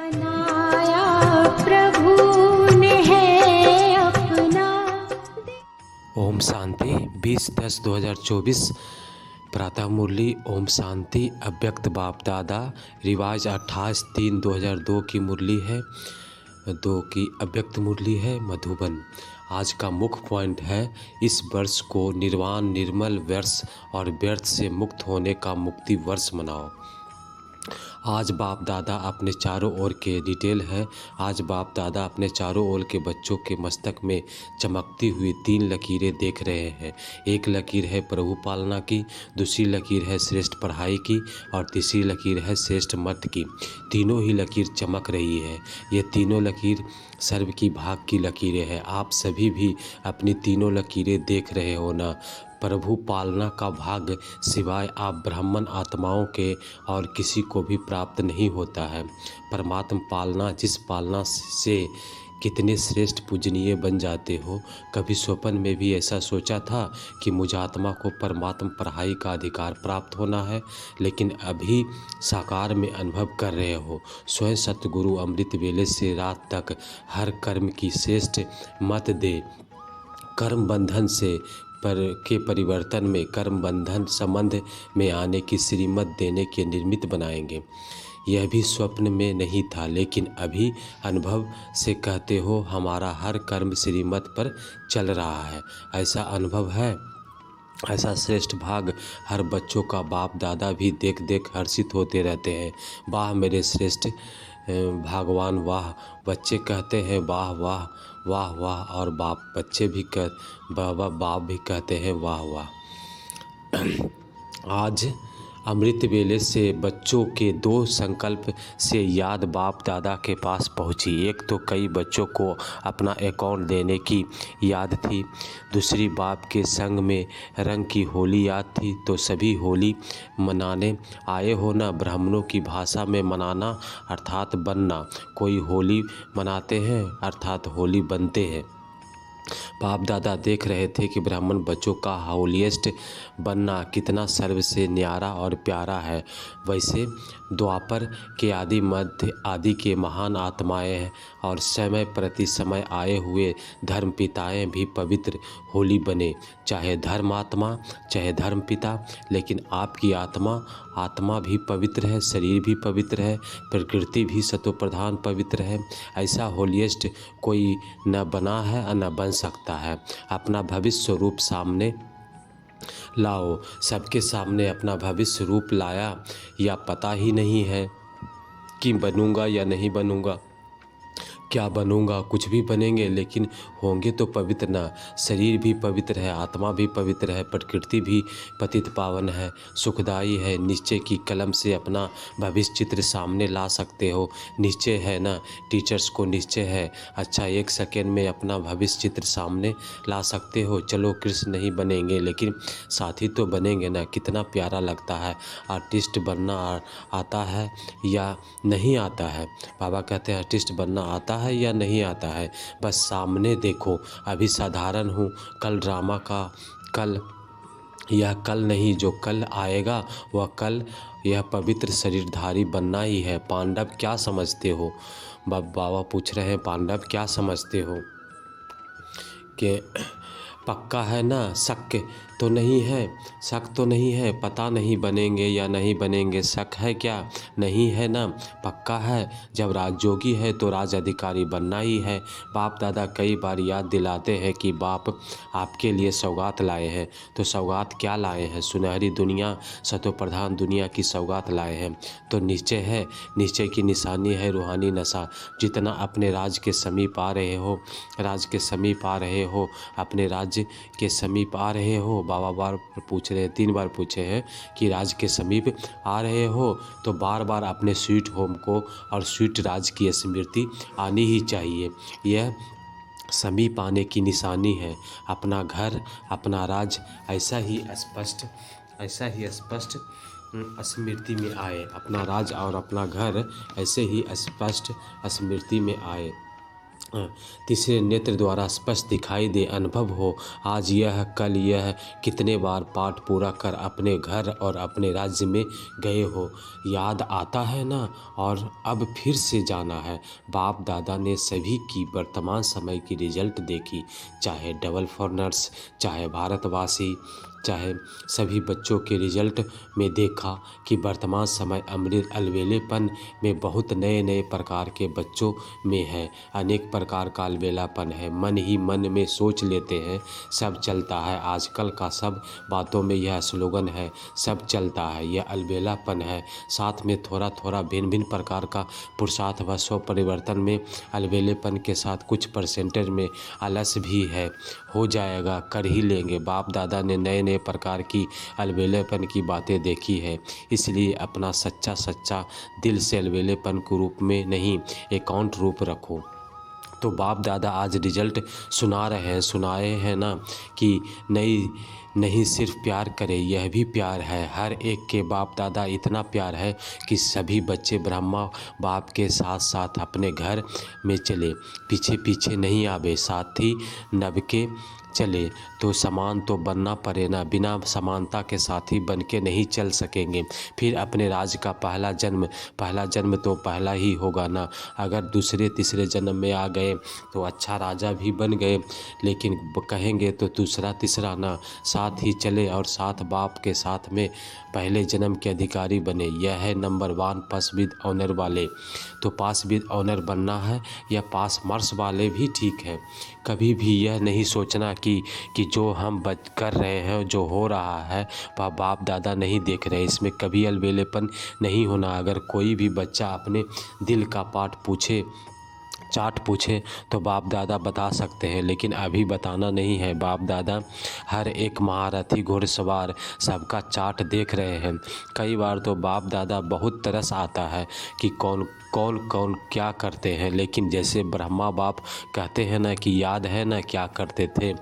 बनाया प्रभु ने है अपना। ओम शांति 20/10/2024 प्रातः मुरली। ओम शांति। अव्यक्त बाप दादा रिवाज 28/3/2002 की मुरली है, 2 की अव्यक्त मुरली है, मधुबन। आज का मुख्य पॉइंट है, इस वर्ष को निर्वाण निर्मल वर्ष और व्यर्थ से मुक्त होने का मुक्ति वर्ष मनाओ। आज बाप दादा अपने चारों ओर के डिटेल है। आज बाप दादा अपने चारों ओर के बच्चों के मस्तक में चमकती हुई 3 लकीरें देख रहे हैं। एक लकीर है प्रभु पालना की, दूसरी लकीर है श्रेष्ठ पढ़ाई की और तीसरी लकीर है श्रेष्ठ मत की। तीनों ही लकीर चमक रही है। ये तीनों लकीर सर्व की भाग की लकीरें हैं। आप सभी भी अपनी तीनों लकीरें देख रहे हो ना। प्रभु पालना का भाग सिवाय आप ब्राह्मण आत्माओं के और किसी को भी प्राप्त नहीं होता है। परमात्मा पालना, जिस पालना से कितने श्रेष्ठ पूजनीय बन जाते हो। कभी स्वप्न में भी ऐसा सोचा था कि मुझ आत्मा को परमात्मा पढ़ाई का अधिकार प्राप्त होना है, लेकिन अभी साकार में अनुभव कर रहे हो। स्वयं सतगुरु अमृत वेले से रात तक हर कर्म की श्रेष्ठ मत दे। कर्म बंधन से के परिवर्तन में कर्म बंधन संबंध में आने की श्रीमत देने के निर्मित बनाएंगे। यह भी स्वप्न में नहीं था, लेकिन अभी अनुभव से कहते हो हमारा हर कर्म श्रीमत पर चल रहा है। ऐसा अनुभव है। ऐसा श्रेष्ठ भाग हर बच्चों का बाप दादा भी देख देख हर्षित होते रहते हैं। वाह मेरे श्रेष्ठ भगवान, वाह। बच्चे कहते हैं वाह वाह वाह वाह, और बच्चे भी बाप भी कहते हैं वाह वाह। आज अमृत वेले से बच्चों के 2 संकल्प से याद बाप दादा के पास पहुंची। एक तो कई बच्चों को अपना अकाउंट देने की याद थी, दूसरी बाप के संग में रंग की होली याद थी। तो सभी होली मनाने आए हो ना। ब्राह्मणों की भाषा में मनाना अर्थात बनना। कोई होली मनाते हैं अर्थात होली बनते हैं। बाप दादा देख रहे थे कि ब्राह्मण बच्चों का होलीएस्ट बनना कितना सर्व से न्यारा और प्यारा है। वैसे द्वापर के आदि मध्य आदि के महान आत्माएं हैं और समय प्रति समय आए हुए धर्म पिताएँ भी पवित्र होली बने। चाहे धर्मात्मा चाहे धर्म पिता, लेकिन आपकी आत्मा भी पवित्र है, शरीर भी पवित्र है, प्रकृति भी सतो प्रधान पवित्र है। ऐसा होलीएस्ट कोई न बना है और न बन सकता है। अपना भविष्य रूप सामने लाओ। सबके सामने अपना भविष्य रूप लाया या पता ही नहीं है कि बनूंगा या नहीं बनूंगा, क्या बनूंगा। कुछ भी बनेंगे लेकिन होंगे तो पवित्र ना। शरीर भी पवित्र है, आत्मा भी पवित्र है, प्रकृति भी पतित पावन है, सुखदाई है। निश्चय की कलम से अपना भविष्य चित्र सामने ला सकते हो। निश्चय है ना, टीचर्स को निश्चय है। अच्छा 1 सेकेंड में अपना भविष्य चित्र सामने ला सकते हो। चलो कृष्ण नहीं बनेंगे लेकिन साथी तो बनेंगे ना। कितना प्यारा लगता है। आर्टिस्ट बनना आता है या नहीं आता है। बाबा कहते हैं आर्टिस्ट बनना आता है या नहीं आता है, बस सामने देखो। अभी साधारण हूँ, कल ड्रामा का कल, यह कल नहीं जो कल आएगा वह कल यह पवित्र शरीरधारी बनना ही है। पांडव क्या समझते हो? बाबा पूछ रहे हैं पांडव क्या समझते हो कि पक्का है ना? शक तो नहीं है, शक तो नहीं है। पता नहीं बनेंगे या नहीं बनेंगे, शक है क्या? नहीं है ना, पक्का है। जब राजयोगी है तो राज अधिकारी बनना ही है। बाप दादा कई बार याद दिलाते हैं कि बाप आपके लिए सौगात लाए हैं। तो सौगात क्या लाए हैं? सुनहरी दुनिया, सतो प्रधान दुनिया की सौगात लाए हैं। तो निश्चय है, निश्चय की निशानी है रूहानी नशा। जितना अपने राज के समीप आ रहे हो, राज के समीप आ रहे हो, अपने राज्य के समीप आ रहे हो। बाबा बार पूछ रहे हैं, 3 बार पूछे हैं कि राज के समीप आ रहे हो, तो बार बार अपने स्वीट होम को और स्वीट राज की स्मृति आनी ही चाहिए। यह समीप आने की निशानी है। अपना घर, अपना राज ऐसा ही स्पष्ट स्मृति में आए। अपना राज और अपना घर ऐसे ही स्पष्ट स्मृति में आए। तीसरे नेत्र द्वारा स्पष्ट दिखाई दे, अनुभव हो। आज यह कल यह कितने बार पाठ पूरा कर अपने घर और अपने राज्य में गए हो, याद आता है ना, और अब फिर से जाना है। बाप दादा ने सभी की वर्तमान समय की रिजल्ट देखी, चाहे डबल फॉरनर्स, चाहे भारतवासी, चाहे सभी बच्चों के रिजल्ट में देखा कि वर्तमान समय अमृत अलबेलेपन में बहुत नए नए प्रकार के बच्चों में है। अनेक प्रकार का अलबेलापन है। मन ही मन में सोच लेते हैं सब चलता है। आजकल का सब बातों में यह स्लोगन है, सब चलता है। यह अलबेलापन है। साथ में थोड़ा थोड़ा भिन्न भिन्न प्रकार का पुरुषार्थ व स्व परिवर्तन में अलबेलेपन के साथ कुछ परसेंटेज में आलस भी है। हो जाएगा, कर ही लेंगे। बाप दादा ने नए नए प्रकार की अलबेलेपन की बातें देखी है, इसलिए अपना सच्चा सच्चा दिल से अलबेलेपन के रूप में नहीं, अकाउंट रूप रखो। तो बाप दादा आज रिजल्ट सुनाए हैं ना कि नहीं सिर्फ प्यार करें, यह भी प्यार है। हर एक के बाप दादा इतना प्यार है कि सभी बच्चे ब्रह्मा बाप के साथ साथ अपने घर में चले, पीछे पीछे नहीं आवे, साथ ही नभ के चले। तो समान तो बनना पड़े ना, बिना समानता के साथी बन के नहीं चल सकेंगे। फिर अपने राज्य का पहला जन्म तो पहला ही होगा ना। अगर दूसरे तीसरे जन्म में आ गए तो अच्छा राजा भी बन गए, लेकिन कहेंगे तो दूसरा तीसरा ना, साथ ही चले और साथ बाप के साथ में पहले जन्म के अधिकारी बने। यह है नंबर 1 पास विद ऑनर वाले। तो पास विद ऑनर बनना है या पास मार्क्स वाले भी ठीक है। कभी भी यह नहीं सोचना कि जो हम कर रहे हैं, जो हो रहा है, वह बाप दादा नहीं देख रहे। इसमें कभी अलबेलेपन नहीं होना। अगर कोई भी बच्चा अपने दिल का चार्ट पूछे तो बाप दादा बता सकते हैं, लेकिन अभी बताना नहीं है। बाप दादा हर एक महारथी घुड़सवार सबका चार्ट देख रहे हैं। कई बार तो बाप दादा बहुत तरस आता है कि कौन क्या करते हैं, लेकिन जैसे ब्रह्मा बाप कहते हैं ना कि याद है ना क्या करते थे,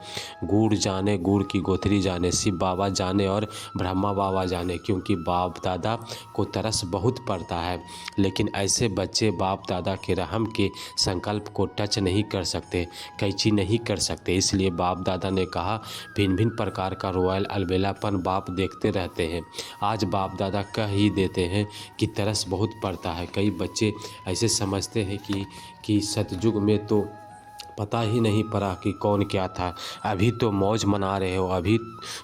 गुड़ जाने गुड़ की गोथरी जाने, शिव बाबा जाने और ब्रह्मा बाबा जाने, क्योंकि बाप दादा को तरस बहुत पड़ता है। लेकिन ऐसे बच्चे बाप दादा के रहम के संकल्प को टच नहीं कर सकते, कैची नहीं कर सकते। इसलिए बाप दादा ने कहा भिन्न भिन्न प्रकार का रॉयल अलबेलापन बाप देखते रहते हैं। आज बाप दादा कह ही देते हैं कि तरस बहुत पड़ता है। कई बच्चे ऐसे समझते हैं कि सतयुग में तो पता ही नहीं पड़ा कि कौन क्या था। अभी तो मौज मना रहे हो, अभी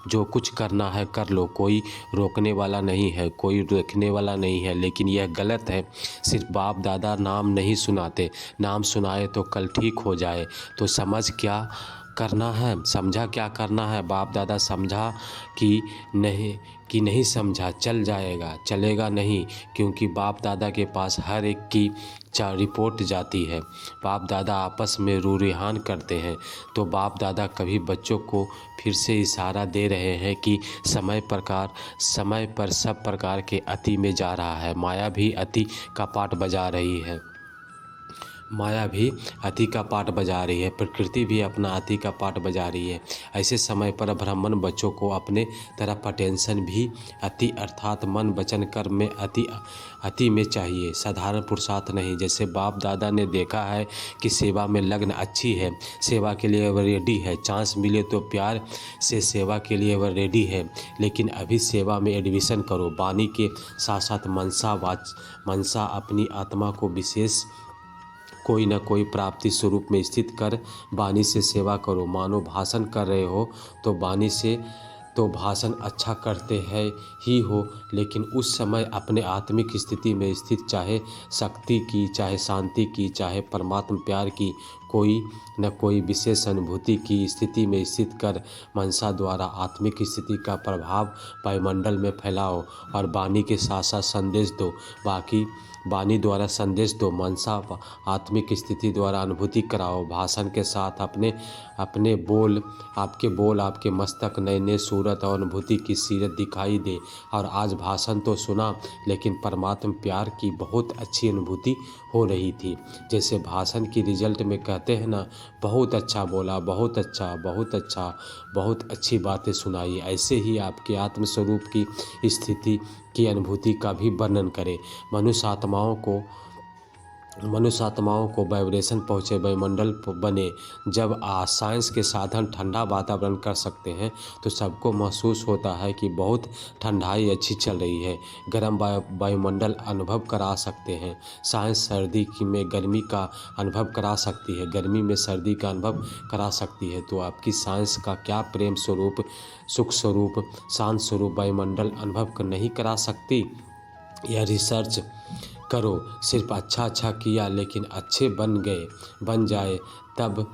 जो कुछ करना है कर लो, कोई रोकने वाला नहीं है, कोई रोकने वाला नहीं है। लेकिन यह गलत है। सिर्फ बाप दादा नाम नहीं सुनाते, नाम सुनाए तो कल ठीक हो जाए। तो समझ क्या करना है, समझा क्या करना है। बाप दादा समझा कि नहीं समझा चल जाएगा, चलेगा नहीं, क्योंकि बाप दादा के पास हर एक की रिपोर्ट जाती है। बाप दादा आपस में रूरिहान करते हैं। तो बाप दादा कभी बच्चों को फिर से इशारा दे रहे हैं कि समय पर सब प्रकार के अति में जा रहा है। माया भी अति का पाठ बजा रही है। माया भी अति का पाठ बजा रही है, प्रकृति भी अपना अति का पाठ बजा रही है। ऐसे समय पर ब्राह्मण बच्चों को अपने तरफ अटेंशन भी अति अर्थात मन वचन कर्म में अति में चाहिए, साधारण पुरुषार्थ नहीं। जैसे बाप दादा ने देखा है कि सेवा में लग्न अच्छी है, सेवा के लिए वह रेडी है, चांस मिले तो प्यार से सेवा के लिए वह रेडी है। लेकिन अभी सेवा में एडमिशन करो, वाणी के साथ साथ मनसा अपनी आत्मा को विशेष कोई न कोई प्राप्ति स्वरूप में स्थित कर वाणी से सेवा करो। मानो भाषण कर रहे हो तो वाणी से तो भाषण अच्छा करते हैं ही हो, लेकिन उस समय अपने आत्मिक स्थिति में स्थित, चाहे शक्ति की, चाहे शांति की, चाहे परमात्मा प्यार की कोई न कोई विशेष अनुभूति की स्थिति में स्थित कर मनसा द्वारा आत्मिक स्थिति का प्रभाव वायुमंडल में फैलाओ और वाणी के साथ साथ संदेश दो। वाणी द्वारा संदेश दो, मनसा आत्मिक स्थिति द्वारा अनुभूति कराओ। भाषण के साथ अपने बोल आपके मस्तक नए नए सूरत और अनुभूति की सीरत दिखाई दे। और आज भाषण तो सुना, लेकिन परमात्मा प्यार की बहुत अच्छी अनुभूति हो रही थी। जैसे भाषण की रिजल्ट में कहते हैं ना, बहुत अच्छा बोला, बहुत अच्छा, बहुत अच्छा, बहुत अच्छी बातें सुनाई। ऐसे ही आपके आत्मस्वरूप की स्थिति की अनुभूति का भी वर्णन करें। मनुष्य आत्माओं को मनुष्य आत्माओं को वाइब्रेशन पहुँचे, वायुमंडल बने। जब साइंस के साधन ठंडा वातावरण कर सकते हैं तो सबको महसूस होता है कि बहुत ठंडाई अच्छी चल रही है। गर्म वायुमंडल अनुभव करा सकते हैं। साइंस सर्दी में गर्मी का अनुभव करा सकती है, गर्मी में सर्दी का अनुभव करा सकती है। तो आपकी साइंस का क्या प्रेम स्वरूप, सुख स्वरूप, शांत स्वरूप वायुमंडल अनुभव नहीं करा सकती? यह रिसर्च करो। सिर्फ अच्छा किया लेकिन अच्छे बन जाए तब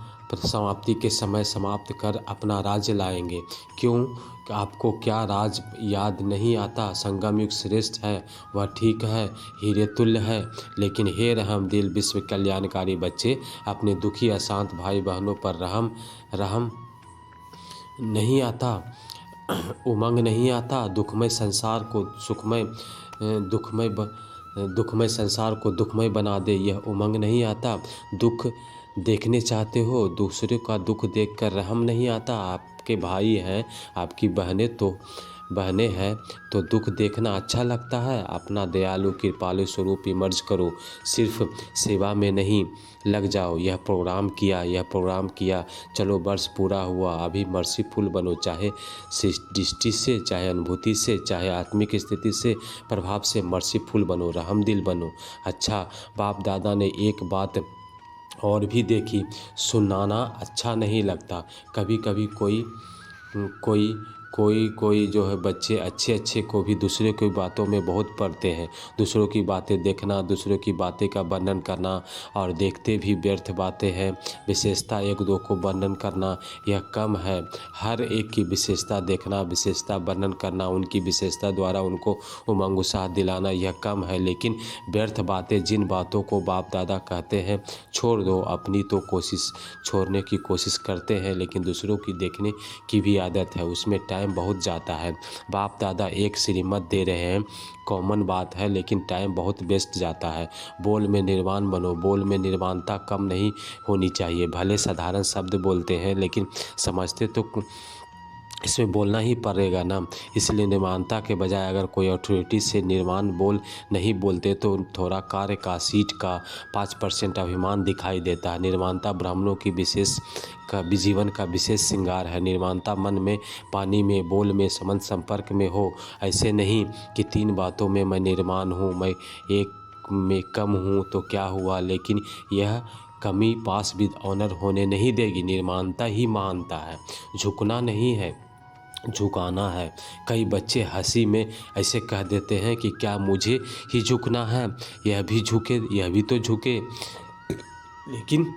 समाप्ति के समय समाप्त कर अपना राज्य लाएंगे। क्यों? आपको क्या राज याद नहीं आता? संगम युग श्रेष्ठ है, वह ठीक है, हीरे तुल्य है, लेकिन हे रहम दिल विश्व कल्याणकारी बच्चे, अपने दुखी अशांत भाई बहनों पर रहम नहीं आता, उमंग नहीं आता। दुखमय संसार को दुखमय बना दे, यह उमंग नहीं आता। दुख देखने चाहते हो, दूसरे का दुख देखकर रहम नहीं आता। आपके भाई हैं, आपकी बहनें हैं तो दुख देखना अच्छा लगता है। अपना दयालु कृपालु स्वरूप इमर्ज करो, सिर्फ सेवा में नहीं लग जाओ। यह प्रोग्राम किया, चलो वर्ष पूरा हुआ, अभी मर्सीफुल बनो, चाहे दृष्टि से, चाहे अनुभूति से, चाहे आत्मिक स्थिति से, प्रभाव से मर्सीफुल बनो, रहमदिल बनो। अच्छा, बाप दादा ने एक बात और भी देखी, सुनाना अच्छा नहीं लगता। कभी कभी कोई जो है बच्चे अच्छे को भी दूसरे की बातों में बहुत पड़ते हैं। दूसरों की बातें देखना, दूसरों की बातें का वर्णन करना और देखते भी व्यर्थ बातें हैं। विशेषता एक दो को वर्णन करना यह कम है। हर एक की विशेषता देखना, विशेषता वर्णन करना, उनकी विशेषता द्वारा उनको उमंग उत्साह दिलाना यह कम है। लेकिन व्यर्थ बातें, जिन बातों को बाप दादा कहते हैं छोड़ दो। अपनी तो छोड़ने की कोशिश करते हैं, लेकिन दूसरों की देखने की भी आदत है, उसमें टाइम बहुत जाता है। बाप दादा एक श्रीमत दे रहे हैं, कॉमन बात है, लेकिन टाइम बहुत वेस्ट जाता है। बोल में निर्वाण बनो, बोल में निर्वाणता कम नहीं होनी चाहिए। भले साधारण शब्द बोलते हैं लेकिन समझते तो इसमें बोलना ही पड़ेगा ना। इसलिए निर्माणता के बजाय अगर कोई अथॉरिटी से निर्माण नहीं बोलते तो थोड़ा कार्य का, सीट का 5% अभिमान दिखाई देता है। निर्माणता ब्राह्मणों की जीवन का विशेष श्रृंगार है। निर्माणता मन में, पानी में, बोल में, संबंध संपर्क में हो। ऐसे नहीं कि 3 बातों में मैं निर्माण हूँ, मैं एक में कम हूँ तो क्या हुआ, लेकिन यह कमी पास विद ऑनर होने नहीं देगी। निर्माणता ही महानता है, झुकना नहीं है, झुकाना है। कई बच्चे हंसी में ऐसे कह देते हैं कि क्या मुझे ही झुकना है, यह भी झुके, यह भी तो झुके, लेकिन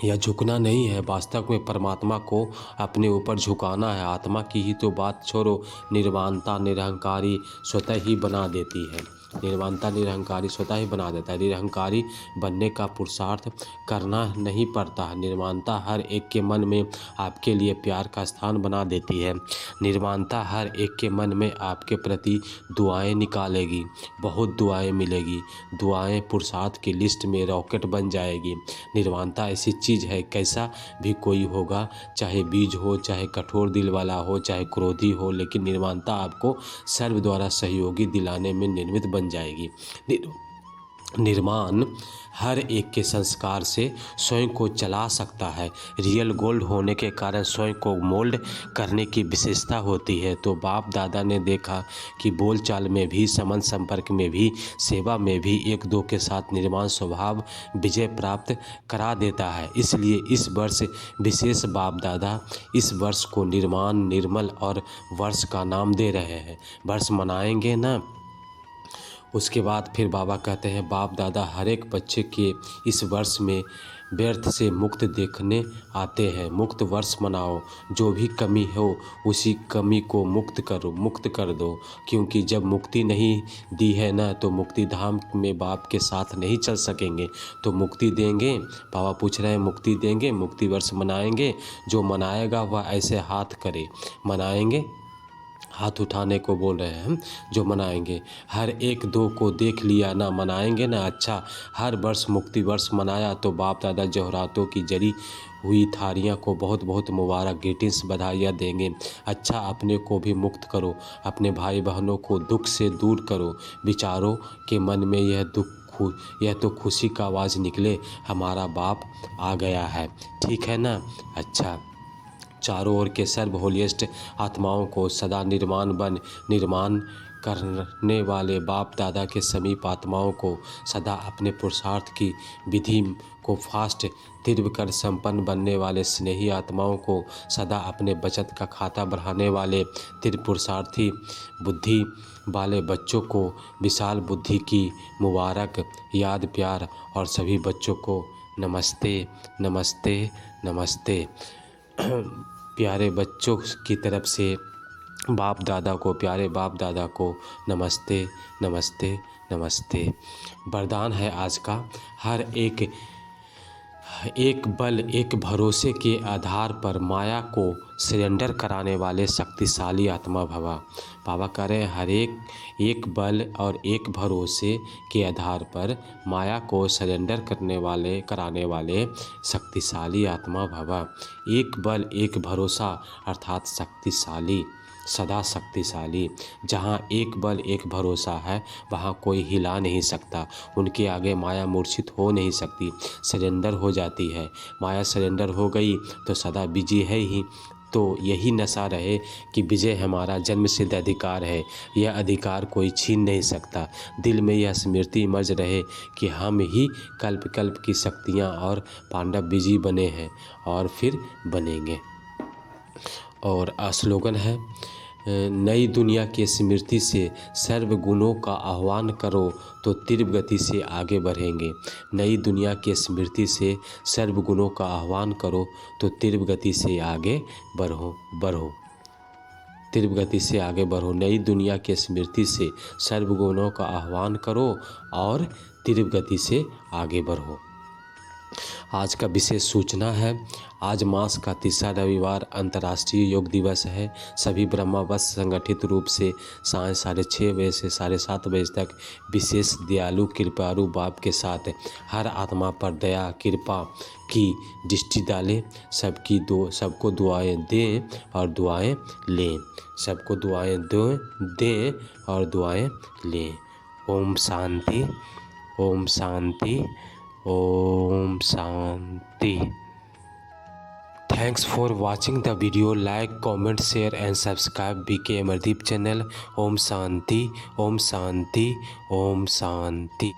यह झुकना नहीं है। वास्तव में परमात्मा को अपने ऊपर झुकाना है। आत्मा की ही तो बात छोड़ो, निर्वाणता निरहंकारी स्वतः ही बना देती है। निर्वाणता निरहंकारी स्वतः ही बना देता है। निरहंकारी बनने का पुरुषार्थ करना नहीं पड़ता है। निर्वाणता हर एक के मन में आपके लिए प्यार का स्थान बना देती है। निर्वाणता हर एक के मन में आपके प्रति दुआएं निकालेगी, बहुत दुआएं मिलेगी। दुआएं पुरुषार्थ की लिस्ट में रॉकेट बन जाएगी। निर्वाणता ऐसी चीज़ है, कैसा भी कोई होगा, चाहे बीज हो, चाहे कठोर दिल वाला हो, चाहे क्रोधी हो, लेकिन निर्वाणता आपको सर्व द्वारा सहयोगी दिलाने में निर्मित बन जाएगी। निर्माण हर एक के संस्कार से स्वयं को चला सकता है। रियल गोल्ड होने के कारण स्वयं को मोल्ड करने की विशेषता होती है। तो बाप दादा ने देखा कि बोलचाल में भी, संबंध संपर्क में भी, सेवा में भी एक दो के साथ निर्माण स्वभाव विजय प्राप्त करा देता है। इसलिए इस वर्ष विशेष बाप दादा इस वर्ष को निर्माण, निर्मल और वर्ष का नाम दे रहे हैं। वर्ष मनाएंगे ना। उसके बाद फिर बाबा कहते हैं, बाप दादा हर एक बच्चे के इस वर्ष में व्यर्थ से मुक्त देखने आते हैं। मुक्त वर्ष मनाओ, जो भी कमी हो उसी कमी को मुक्त कर दो। क्योंकि जब मुक्ति नहीं दी है ना, तो मुक्ति धाम में बाप के साथ नहीं चल सकेंगे। तो मुक्ति देंगे, बाबा पूछ रहे हैं मुक्ति देंगे, मुक्ति वर्ष मनाएंगे। जो मनाएगा वह ऐसे हाथ करे, मनाएंगे, हाथ उठाने को बोल रहे हैं। जो मनाएंगे, हर एक दो को देख लिया ना, मनाएंगे ना। अच्छा, हर वर्ष मुक्ति वर्ष मनाया तो बाप दादा जौहरातों की जरी हुई थारियां को बहुत बहुत मुबारक, ग्रीटिंग्स, बधाइयाँ देंगे। अच्छा, अपने को भी मुक्त करो, अपने भाई बहनों को दुख से दूर करो। विचारों के मन में यह दुख यह तो खुशी का आवाज़ निकले, हमारा बाप आ गया है। ठीक है ना? अच्छा, चारों ओर के सर्व होलियस्ट आत्माओं को सदा निर्माण करने वाले बाप दादा के समीप आत्माओं को सदा अपने पुरुषार्थ की विधि को फास्ट तीव्र कर संपन्न बनने वाले स्नेही आत्माओं को सदा अपने बचत का खाता बढ़ाने वाले तीव्र पुरुषार्थी बुद्धि वाले बच्चों को विशाल बुद्धि की मुबारक याद प्यार और सभी बच्चों को नमस्ते नमस्ते नमस्ते। प्यारे बच्चों की तरफ से बाप दादा को, प्यारे बाप दादा को नमस्ते नमस्ते नमस्ते। वरदान है आज का, हर एक बल एक भरोसे के आधार पर माया को सरेंडर कराने वाले शक्तिशाली आत्मा भवा। बाबा कह रहे हैं हर एक बल और एक भरोसे के आधार पर माया को सरेंडर कराने वाले शक्तिशाली आत्मा भवा। एक बल एक भरोसा अर्थात शक्तिशाली, सदा शक्तिशाली। जहाँ एक बल एक भरोसा है वहाँ कोई हिला नहीं सकता, उनके आगे माया मूर्छित हो नहीं सकती, सरेंडर हो जाती है। माया सरेंडर हो गई तो सदा विजय है ही। तो यही नशा रहे कि विजय हमारा जन्मसिद्ध अधिकार है, यह अधिकार कोई छीन नहीं सकता। दिल में यह स्मृति मर्ज रहे कि हम ही कल्प कल्प की शक्तियाँ और पांडव विजयी बने हैं और फिर बनेंगे। और स्लोगन है, नई दुनिया की स्मृति से सर्व गुणों का आह्वान करो तो तीव्र गति से आगे बढ़ेंगे। नई दुनिया की स्मृति से सर्व गुणों का आह्वान करो तो तीव्र गति से आगे बढ़ो। तीव्र गति से आगे बढ़ो। नई दुनिया की स्मृति से सर्व गुणों का आह्वान करो और तीव्र गति से आगे बढ़ो। आज का विशेष सूचना है, आज मास का तीसरा रविवार अंतर्राष्ट्रीय योग दिवस है। सभी ब्रह्मावश संगठित रूप से साय 6:30 बजे से 7:30 बजे तक विशेष दयालु कृपालु बाप के साथ हर आत्मा पर दया कृपा की दृष्टि डालें। सबको दुआएं दें और दुआएं लें। सबको दुआएं दें और दुआएं लें। Om Shanti, Om Shanti, Om Shanti. Thanks for watching the video. Like, comment, share and subscribe BK Amardeep channel. Om Shanti, Om Shanti, Om Shanti.